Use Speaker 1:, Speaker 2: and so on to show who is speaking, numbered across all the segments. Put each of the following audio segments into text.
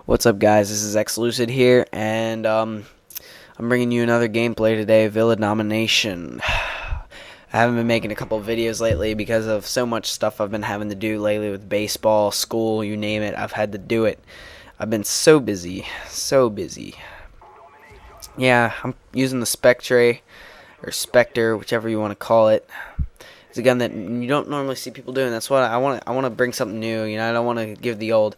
Speaker 1: What's up, guys? This is xlucid here, and I'm bringing you another gameplay today, domination. I haven't been making a couple of videos lately because of so much stuff I've been having to do lately with baseball, school, you name it. I've had to do it. I've been so busy, so busy. Yeah, I'm using the Spectre, or Spectre, whichever you want to call it. It's a gun that you don't normally see people doing. That's what I want. I want to bring something new. You know, I don't want to give the old,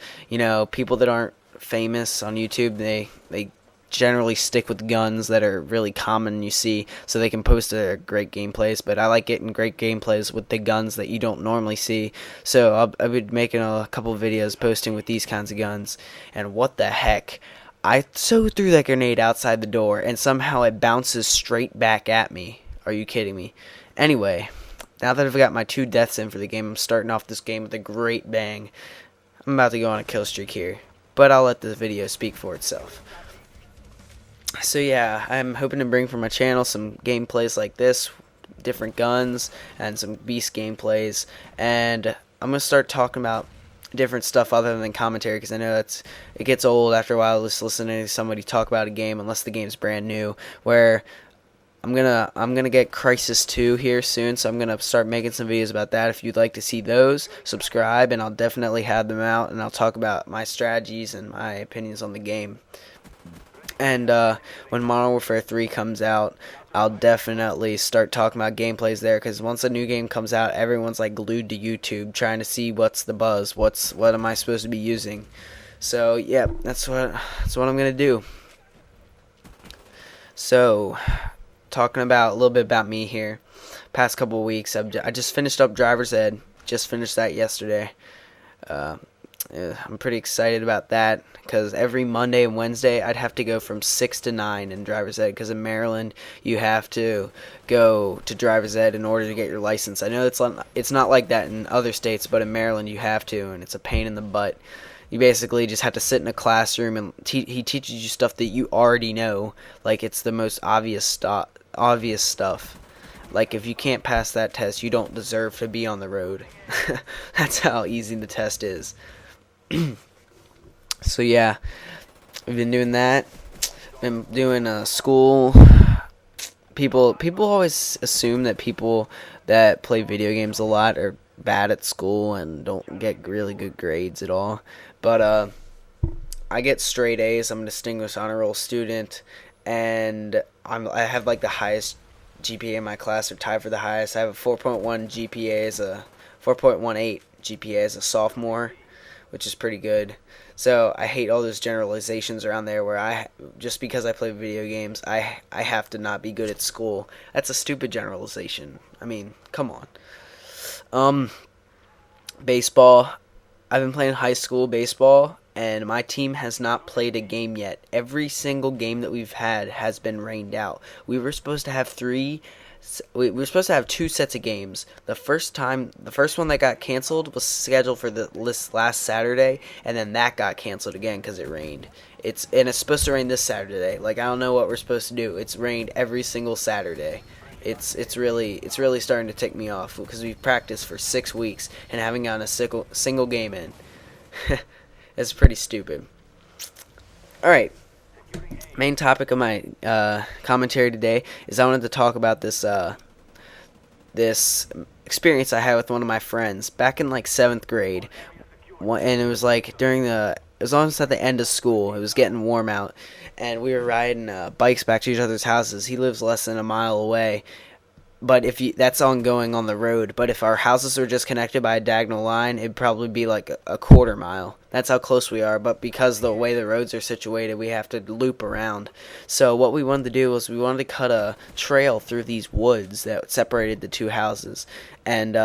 Speaker 1: people that aren't famous on YouTube. They generally stick with guns that are really common you see, so they can post their great gameplays. But I like getting great gameplays with the guns that you don't normally see. So I'll be making a couple of videos posting with these kinds of guns. And what the heck? I so threw that grenade outside the door, and somehow it bounces straight back at me. Are you kidding me? Anyway, now that I've got my 2 deaths in for the game, I'm starting off this game with a great bang. I'm about to go on a kill streak here, but I'll let the video speak for itself. So yeah, I'm hoping to bring for my channel some gameplays like this, different guns, and some beast gameplays, and I'm going to start talking about different stuff other than commentary, because I know it gets old after a while just listening to somebody talk about a game, unless the game's brand new, where I'm gonna get Crisis 2 here soon, so I'm gonna start making some videos about that. If you'd like to see those, subscribe, and I'll definitely have them out, and I'll talk about my strategies and my opinions on the game. And when Modern Warfare 3 comes out, I'll definitely start talking about gameplays there, because once a new game comes out, everyone's like glued to YouTube trying to see what's the buzz, what am I supposed to be using. So yeah, that's what I'm gonna do. So, talking about a little bit about me here. Past couple of weeks, I just finished up driver's ed. Just finished that yesterday. I'm pretty excited about that, because every Monday and Wednesday I'd have to go from 6 to 9 in driver's ed, because in Maryland you have to go to driver's ed in order to get your license. I know it's not like that in other states, but in Maryland you have to, and it's a pain in the butt. You basically just have to sit in a classroom, and he teaches you stuff that you already know, like it's the most obvious stuff. Like, if you can't pass that test, you don't deserve to be on the road. That's how easy the test is. So yeah, we've been doing that. Been doing school. People always assume that people that play video games a lot are bad at school and don't get really good grades at all. But I get straight A's. I'm a distinguished honor roll student, and I have like the highest GPA in my class, or tied for the highest. I have a 4.1 GPA as a 4.18 GPA as a sophomore, which is pretty good. So I hate all those generalizations around there where just because I play video games, I have to not be good at school. That's a stupid generalization. I mean, come on. Baseball. I've been playing high school baseball, and my team has not played a game yet. Every single game that we've had has been rained out. We were supposed to have 2 sets of games. The first one that got canceled was scheduled for this last Saturday, and then that got canceled again because it rained. It's supposed to rain this Saturday. Like, I don't know what we're supposed to do. It's rained every single Saturday. It's really starting to tick me off, because we've practiced for 6 weeks and haven't gotten a single game in. It's pretty stupid. Alright, main topic of my commentary today is I wanted to talk about this experience I had with one of my friends back in like 7th grade. And it was like it was almost at the end of school. It was getting warm out, and we were riding bikes back to each other's houses. He lives less than a mile away, but that's ongoing on the road. But if our houses were just connected by a diagonal line, it'd probably be like a quarter mile. That's how close we are. But because the way the roads are situated, we have to loop around. So what we wanted to do was we wanted to cut a trail through these woods that separated the 2 houses. And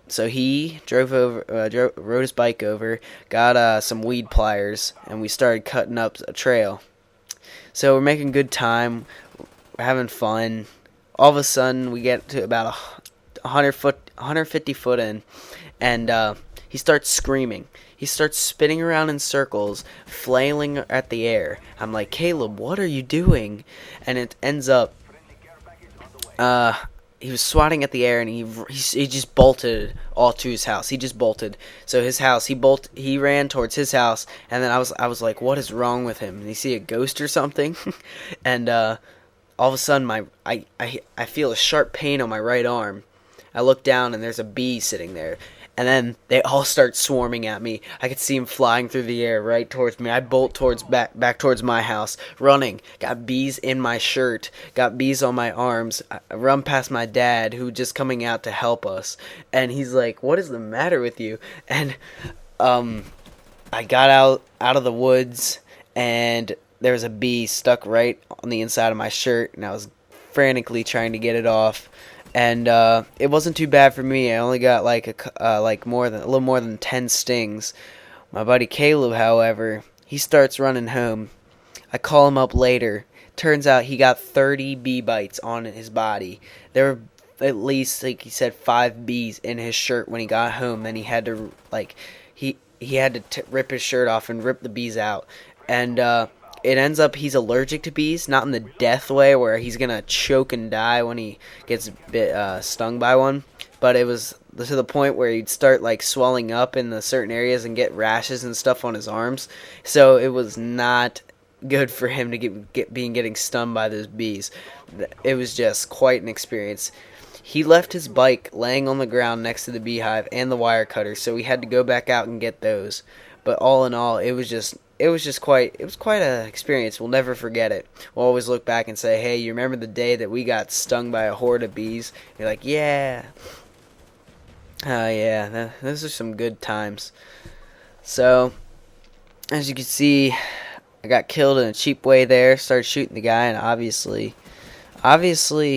Speaker 1: so he rode his bike over, got some weed pliers, and we started cutting up a trail. So we're making good time, we're having fun. All of a sudden, we get to about 150 foot in, and he starts screaming. He starts spinning around in circles, flailing at the air. I'm like, Caleb, what are you doing? And it ends up, he was swatting at the air, and he just bolted all to his house. He just bolted. So his house, he ran towards his house, and then I was like, what is wrong with him? Did he see a ghost or something? And all of a sudden, I feel a sharp pain on my right arm. I look down, and there's a bee sitting there. And then they all start swarming at me. I could see them flying through the air right towards me. I bolt back towards my house, running. Got bees in my shirt. Got bees on my arms. I run past my dad, who just coming out to help us. And he's like, "What is the matter with you?" And I got out of the woods, and there was a bee stuck right on the inside of my shirt, and I was frantically trying to get it off. And it wasn't too bad for me. I only got a little more than 10 stings. My buddy Caleb, however, he starts running home. I call him up later. Turns out he got 30 bee bites on his body. There were at least, like he said, 5 bees in his shirt when he got home. Then he had to he had to rip his shirt off and rip the bees out. And it ends up he's allergic to bees, not in the death way where he's gonna choke and die when he gets stung by one, but it was to the point where he'd start like swelling up in the certain areas and get rashes and stuff on his arms. So it was not good for him to getting stung by those bees. It was just quite an experience. He left his bike laying on the ground next to the beehive and the wire cutter, so we had to go back out and get those. But all in all, it was quite an experience. We'll never forget it. We'll always look back and say, "Hey, you remember the day that we got stung by a horde of bees?" You're like, "Yeah, yeah, those are some good times." So, as you can see, I got killed in a cheap way there. Started shooting the guy, and obviously,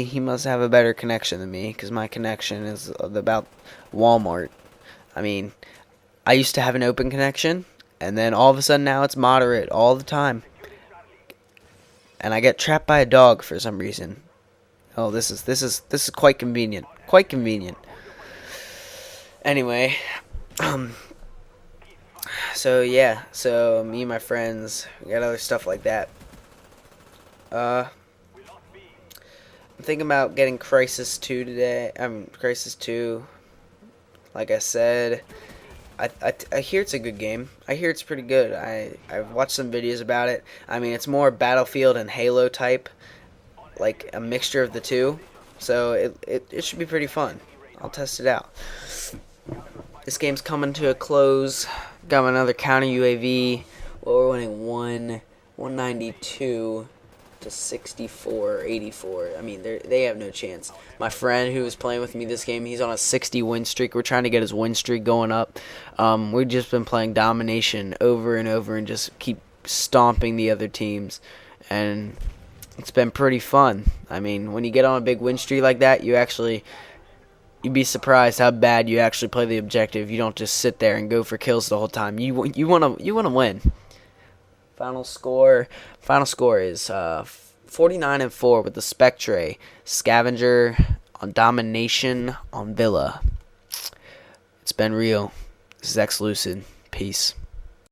Speaker 1: he must have a better connection than me, because my connection is about Walmart. I mean, I used to have an open connection, and then all of a sudden now it's moderate all the time. And I get trapped by a dog for some reason. Oh, this is quite convenient. Quite convenient. Anyway, so yeah, so me and my friends, we got other stuff like that. I'm thinking about getting Crisis 2 today. Crisis 2. Like I said, I hear it's a good game. I hear it's pretty good. I've watched some videos about it. I mean, it's more Battlefield and Halo type, like a mixture of the two. So it should be pretty fun. I'll test it out. This game's coming to a close. Got another counter UAV. Well, we're winning 192 to 64, 84. I mean, they have no chance. My friend who was playing with me this game, he's on a 60 win streak. We're trying to get his win streak going up. We've just been playing domination over and over and just keep stomping the other teams, and it's been pretty fun. I mean, when you get on a big win streak like that, you'd be surprised how bad you actually play the objective. You don't just sit there and go for kills the whole time. You want to win. Final score is 49-4 with the Spectre Scavenger on domination on Villa. It's been real. This is xlucid. Peace.